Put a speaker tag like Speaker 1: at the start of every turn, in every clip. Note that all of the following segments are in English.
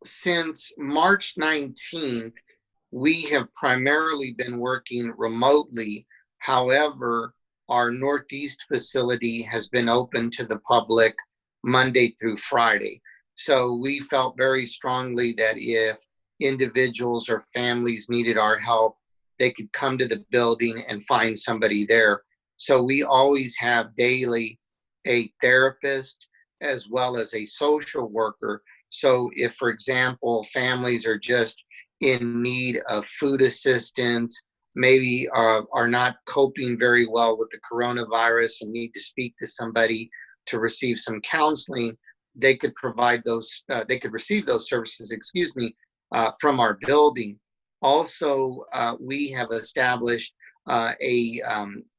Speaker 1: Since March 19th, we have primarily been working remotely. However, our Northeast facility has been open to the public Monday through Friday. So we felt very strongly that if individuals or families needed our help, they could come to the building and find somebody there. So we always have daily a therapist as well as a social worker. So if, for example, families are just in need of food assistance, maybe are not coping very well with the coronavirus and need to speak to somebody to receive some counseling, they could provide those, they could receive those services, from our building. Also, we have established a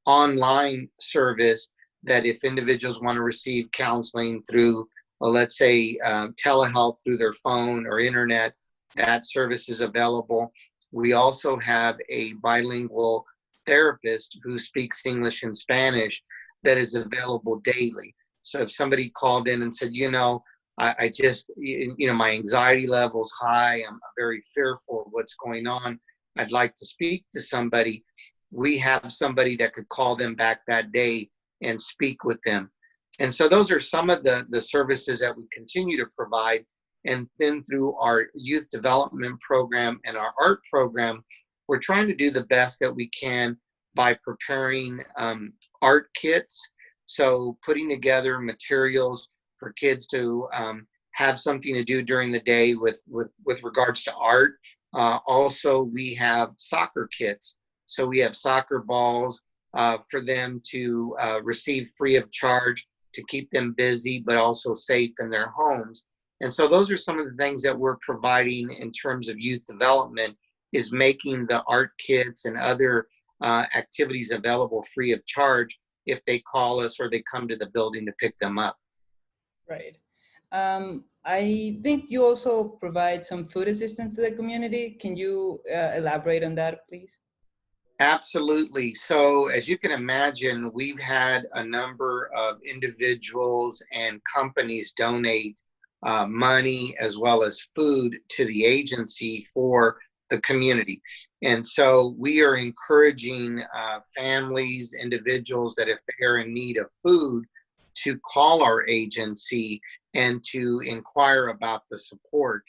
Speaker 1: online service that if individuals want to receive counseling through, let's say, telehealth through their phone or internet, that service is available. We also have a bilingual therapist who speaks English and Spanish that is available daily. So if somebody called in and said, I just, my anxiety level's high, I'm very fearful of what's going on, I'd like to speak to somebody, we have somebody that could call them back that day and speak with them. And so those are some of the services that we continue to provide. And then through our youth development program and our art program, we're trying to do the best that we can by preparing art kits. So putting together materials for kids to have something to do during the day with regards to art. Also, we have soccer kits. So we have soccer balls for them to receive free of charge to keep them busy, but also safe in their homes. And so those are some of the things that we're providing in terms of youth development, is making the art kits and other activities available free of charge if they call us or they come to the building to pick them up.
Speaker 2: Right. I think you also provide some food assistance to the community. Can you elaborate on that, please?
Speaker 1: Absolutely. So as you can imagine, we've had a number of individuals and companies donate money as well as food to the agency for the community. And so we are encouraging families, individuals that if they are in need of food, to call our agency and to inquire about the support.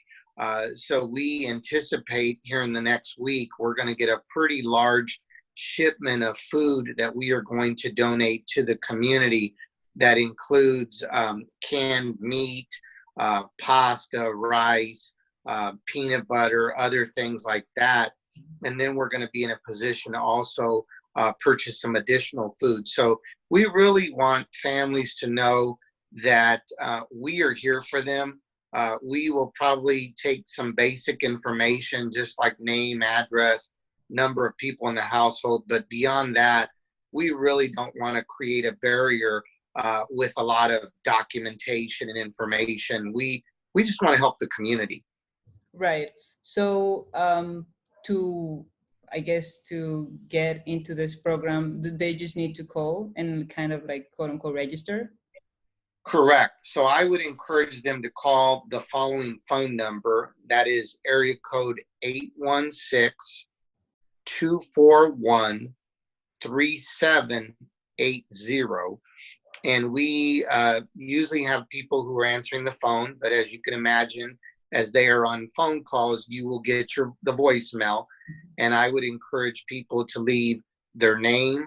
Speaker 1: So we anticipate here in the next week, we're going to get a pretty large shipment of food that we are going to donate to the community that includes canned meat, pasta, rice, peanut butter, other things like that. And then we're going to be in a position to also purchase some additional food. So we really want families to know that we are here for them. We will probably take some basic information, just like name, address, number of people in the household. But beyond that, we really don't want to create a barrier with a lot of documentation and information. We just want to help the community.
Speaker 2: Right. So to get into this program, do they just need to call and kind of like quote unquote register?
Speaker 1: Correct. So I would encourage them to call the following phone number. That is area code 816-241-3780. And we usually have people who are answering the phone, but as you can imagine, as they are on phone calls, you will get the voicemail. And I would encourage people to leave their name,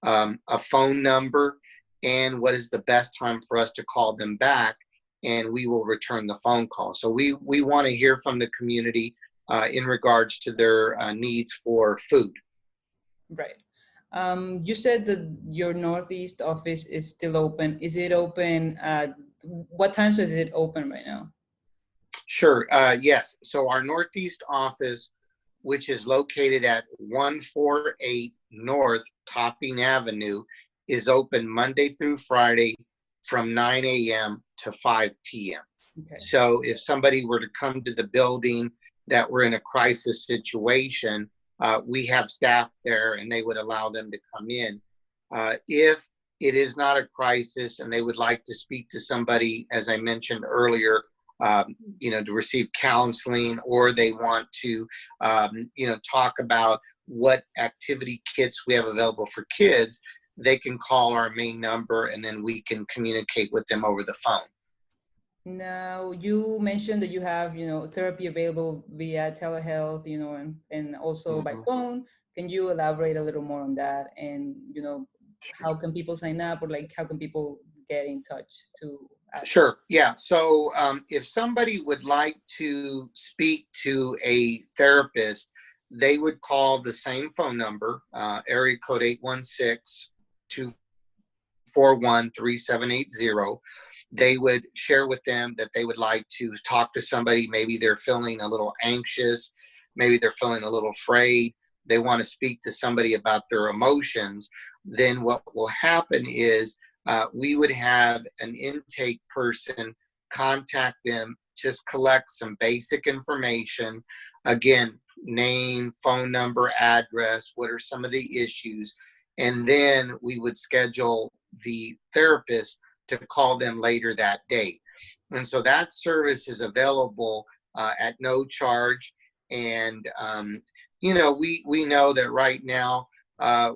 Speaker 1: a phone number, and what is the best time for us to call them back, and we will return the phone call. So we want to hear from the community in regards to their needs for food.
Speaker 2: Right. You said that your Northeast office is still open. Is it open? What times is it open right now?
Speaker 1: Sure. Yes. So our Northeast office, which is located at 148 North Topping Avenue, is open Monday through Friday from 9 a.m. to 5 p.m. Okay. So if somebody were to come to the building that we're in a crisis situation, we have staff there and they would allow them to come in. If it is not a crisis and they would like to speak to somebody, as I mentioned earlier, to receive counseling, or they want to, talk about what activity kits we have available for kids, they can call our main number and then we can communicate with them over the phone.
Speaker 2: Now, you mentioned that you have, therapy available via telehealth, and also by phone. Can you elaborate a little more on that? And, how can people sign up, or like, how can people get in touch to ask?
Speaker 1: Sure. Yeah. So if somebody would like to speak to a therapist, they would call the same phone number, area code 816-241-3780. They would share with them that they would like to talk to somebody. Maybe they're feeling a little anxious. Maybe they're feeling a little afraid. They want to speak to somebody about their emotions. Then what will happen is we would have an intake person contact them, just collect some basic information. Again, name, phone number, address, what are some of the issues? And then we would schedule the therapist to call them later that day. And so that service is available at no charge. And, we know that right now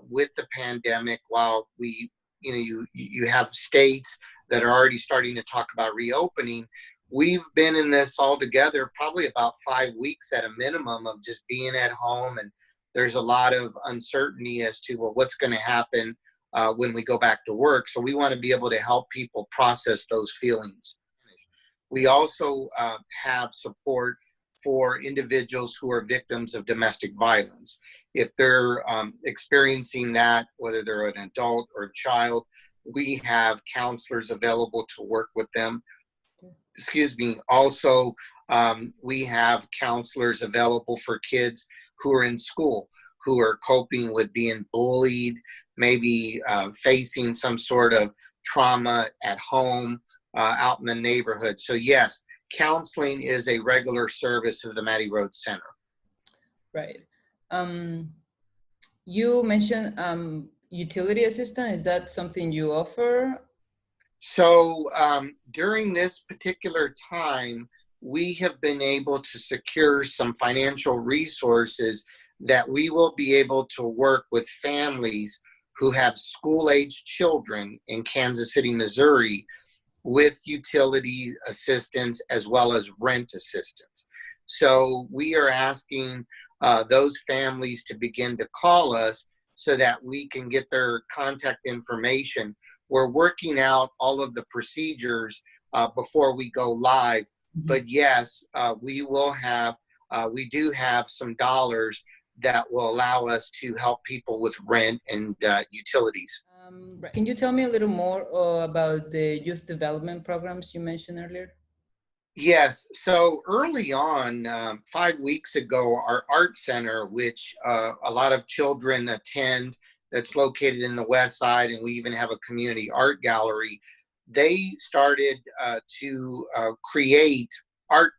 Speaker 1: with the pandemic, while you have states that are already starting to talk about reopening, we've been in this all together probably about 5 weeks at a minimum of just being at home. And there's a lot of uncertainty as to, what's going to happen when we go back to work. So we want to be able to help people process those feelings. We also have support for individuals who are victims of domestic violence. If they're experiencing that, whether they're an adult or a child, we have counselors available to work with them. Also, we have counselors available for kids who are in school, who are coping with being bullied, maybe facing some sort of trauma at home, out in the neighborhood. So yes, counseling is a regular service of the Mattie Rhodes Center.
Speaker 2: Right. You mentioned utility assistance. Is that something you offer?
Speaker 1: So during this particular time, we have been able to secure some financial resources that we will be able to work with families who have school-age children in Kansas City, Missouri, with utility assistance as well as rent assistance. So we are asking those families to begin to call us so that we can get their contact information. We're working out all of the procedures before we go live. But yes, we do have some dollars that will allow us to help people with rent and utilities.
Speaker 2: Can you tell me a little more about the youth development programs you mentioned earlier?
Speaker 1: Yes. So early on, 5 weeks ago, our art center, which a lot of children attend, that's located in the West Side, and we even have a community art gallery, they started to create art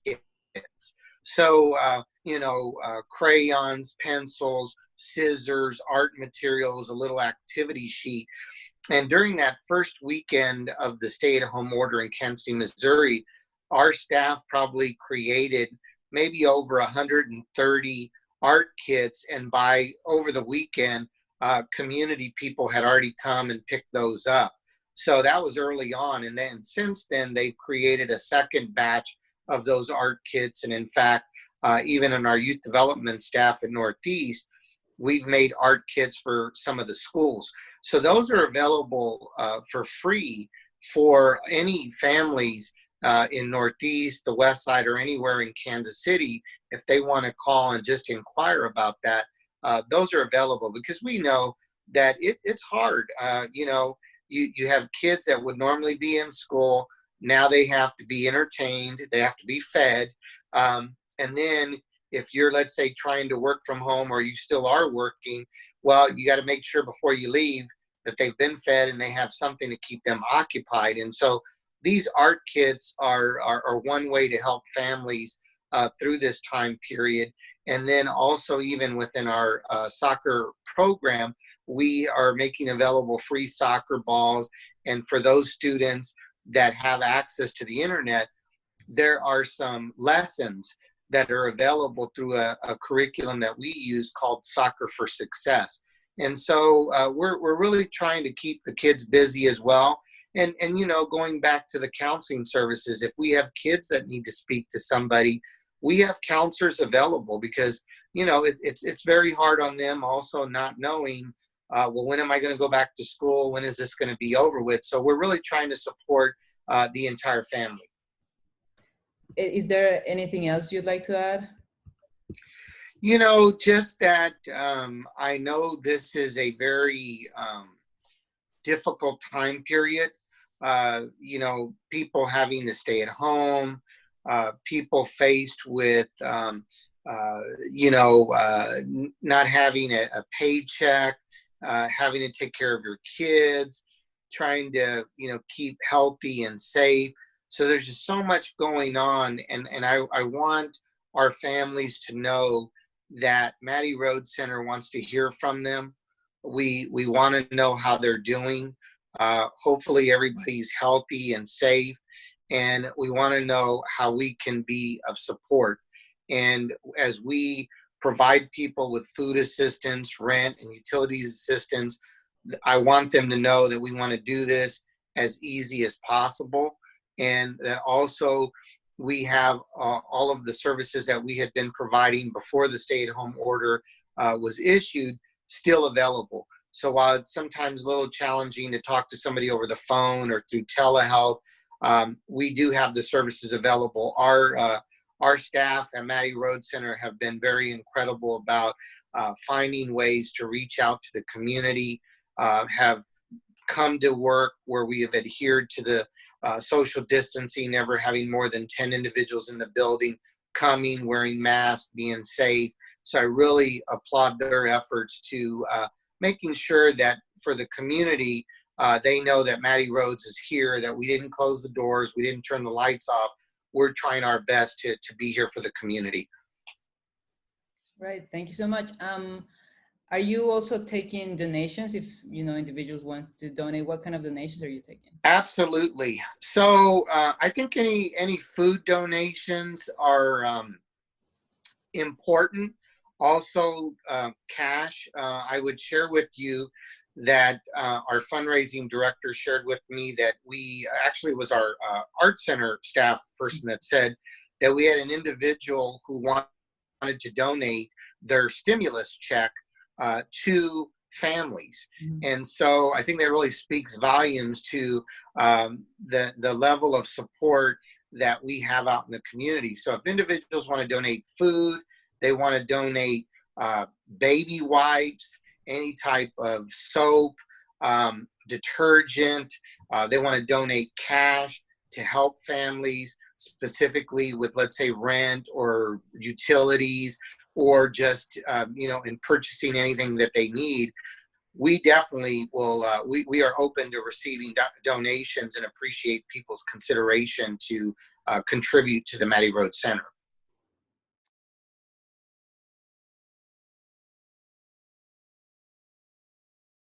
Speaker 1: kits. So, crayons, pencils, scissors, art materials, a little activity sheet. And during that first weekend of the stay-at-home order in Kansas City, Missouri, our staff probably created maybe over 130 art kits. And by over the weekend, community people had already come and picked those up. So that was early on. And then since then, they've created a second batch of those art kits. And in fact, even in our youth development staff in Northeast, we've made art kits for some of the schools. So those are available for free for any families in Northeast, the West Side, or anywhere in Kansas City. If they want to call and just inquire about that, those are available, because we know that it's hard. You have kids that would normally be in school. Now they have to be entertained. They have to be fed. And then if you're, let's say, trying to work from home, or you still are working, well, you got to make sure before you leave that they've been fed and they have something to keep them occupied. And so these art kits are one way to help families through this time period. And then also, even within our soccer program, we are making available free soccer balls. And for those students that have access to the internet, there are some lessons that are available through a curriculum that we use called Soccer for Success. And so we're really trying to keep the kids busy as well. And going back to the counseling services, if we have kids that need to speak to somebody, we have counselors available, because it's very hard on them also not knowing, well, when am I going to go back to school? When is this going to be over with? So we're really trying to support the entire family.
Speaker 2: Is there anything else you'd like to add?
Speaker 1: Just that I know this is a very difficult time period. People having to stay at home, people faced with, not having a paycheck, having to take care of your kids, trying to, keep healthy and safe. So there's just so much going on. And I want our families to know that Mattie Rhodes Center wants to hear from them. We want to know how they're doing. Hopefully everybody's healthy and safe. And we want to know how we can be of support. And as we provide people with food assistance, rent, and utilities assistance, I want them to know that we want to do this as easy as possible. And that also we have all of the services that we had been providing before the stay-at-home order was issued still available. So while it's sometimes a little challenging to talk to somebody over the phone or through telehealth, we do have the services available. Our staff at Mattie Rhodes Center have been very incredible about finding ways to reach out to the community, have come to work where we have adhered to the social distancing, never having more than 10 individuals in the building, coming, wearing masks, being safe. So I really applaud their efforts to making sure that for the community, they know that Mattie Rhodes is here, that we didn't close the doors, we didn't turn the lights off. We're trying our best to be here for the community.
Speaker 2: Right, thank you so much. Are you also taking donations if individuals want to donate? What kind of donations are you taking?
Speaker 1: Absolutely. So I think any food donations are important. Also cash. I would share with you that our fundraising director shared with me that we actually was our art center staff person that said that we had an individual who wanted to donate their stimulus check to families. Mm-hmm. And so I think that really speaks volumes to the level of support that we have out in the community. So if individuals want to donate food, they want to donate baby wipes, any type of soap, detergent, they want to donate cash to help families, specifically with, let's say, rent or utilities, or just, in purchasing anything that they need. We definitely will, we are open to receiving donations and appreciate people's consideration to contribute to the Mattie Rhodes Center.